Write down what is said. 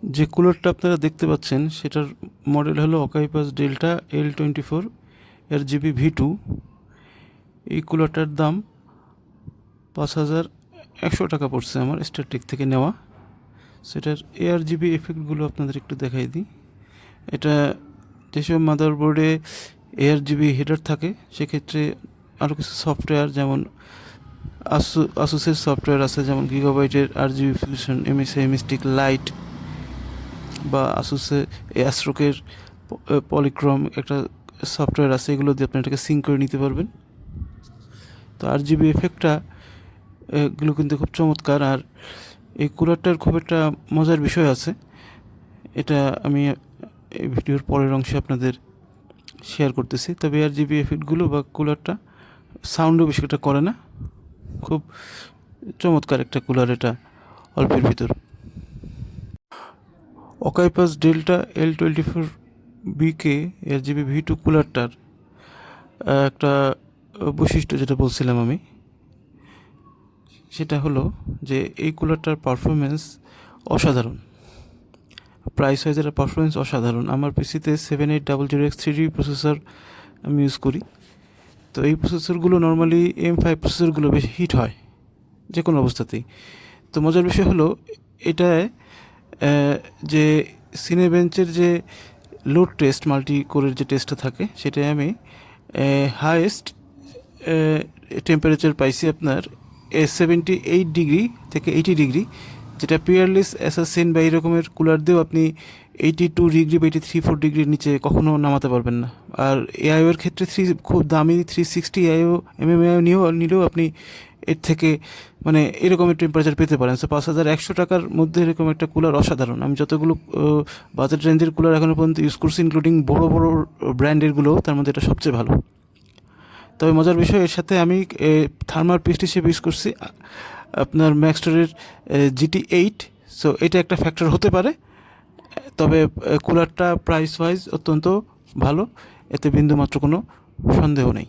যে কুলারটা আপনারা দেখতে পাচ্ছেন সেটার মডেল হলো অকাইপাস ডেল্টা L24 RGB-V2। এই কুলারটার দাম 5,100 টাকা পড়ছে আমার স্টারটেক থেকে নেওয়া। সেটার ARGB এফেক্টগুলো আপনাদের একটু দেখাই দিই। এটা যেসব মাদারবোর্ডে ARGB হেডার থাকে সেক্ষেত্রে আরও কিছু সফটওয়্যার যেমন আসুসের সফটওয়্যার আছে, যেমন গিগাবাইটের RGB fusion, MSI mystic light, বা আসুসে অ্যাস্ট্রোকের পলিক্রম একটা সফটওয়্যার আছে, এগুলো দিয়ে আপনি এটাকে সিঙ্ক করে নিতে পারবেন। তো RGB এফেক্টটা এগুলো কিন্তু খুব চমৎকার। আর এই কুলারটার খুব একটা মজার বিষয় আছে, এটা আমি এই ভিডিওর পরের অংশে আপনাদের শেয়ার করতেছি। তবে RGB এফেক্টগুলো বা কুলারটা সাউন্ডও বেশি একটা করে না, খুব চমৎকার একটা কুলার এটা অল্পের ভিতর। অকাইপাস ডেল্টা L24BK RGB-V2 কুলারটার একটা বৈশিষ্ট্য যেটা বলছিলাম আমি, সেটা হলো যে এই কুলারটার পারফরমেন্স অসাধারণ। প্রাইস ওয়াইজ এর পারফরমেন্স অসাধারণ। আমার পিসিতে 7800X3D প্রসেসর আমি ইউজ করি। তো এই প্রসেসরগুলো নর্মালি M5 প্রসেসরগুলো বেশি হিট হয় যে কোনো অবস্থাতেই। তো মজার বিষয় হলো এটায় যে সিনেবেঞ্চের যে লোড টেস্ট, মাল্টি কোরের যে টেস্টটা থাকে, সেটাই আমি হায়েস্ট টেম্পারেচার পাইছি আপনার 78 ডিগ্রি থেকে 80 ডিগ্রি, যেটা পিয়ারলেস অ্যাসাসিন বা এই রকমের কুলার দিয়েও আপনি 82 ডিগ্রি বা 83-84 ডিগ্রির নিচে কখনো নামাতে পারবেন না। আর এআইওর ক্ষেত্রে খুব দামি 360 এআইও এমএমআইও নিলেও আপনি এর থেকে মানে এরকমের টেম্পারেচার পেতে পারেন। সো 5,100 টাকার মধ্যে এরকম একটা কুলার অসাধারণ। আমি যতগুলো বাজেট রেঞ্জের কুলার এখনও পর্যন্ত ইউজ করছি, ইনক্লুডিং বড় বড় ব্র্যান্ডেরগুলো, তার মধ্যে এটা সবচেয়ে ভালো। তবে মজার বিষয়, এর সাথে আমি থার্মাল পেস্ট হিসেবে ইউজ করছি আপনার ম্যাক্সটরের GT8। সো এটা একটা ফ্যাক্টর হতে পারে। তবে কুলারটা প্রাইস ওয়াইজ অত্যন্ত ভালো, এতে বিন্দুমাত্র কোনো সন্দেহ নেই।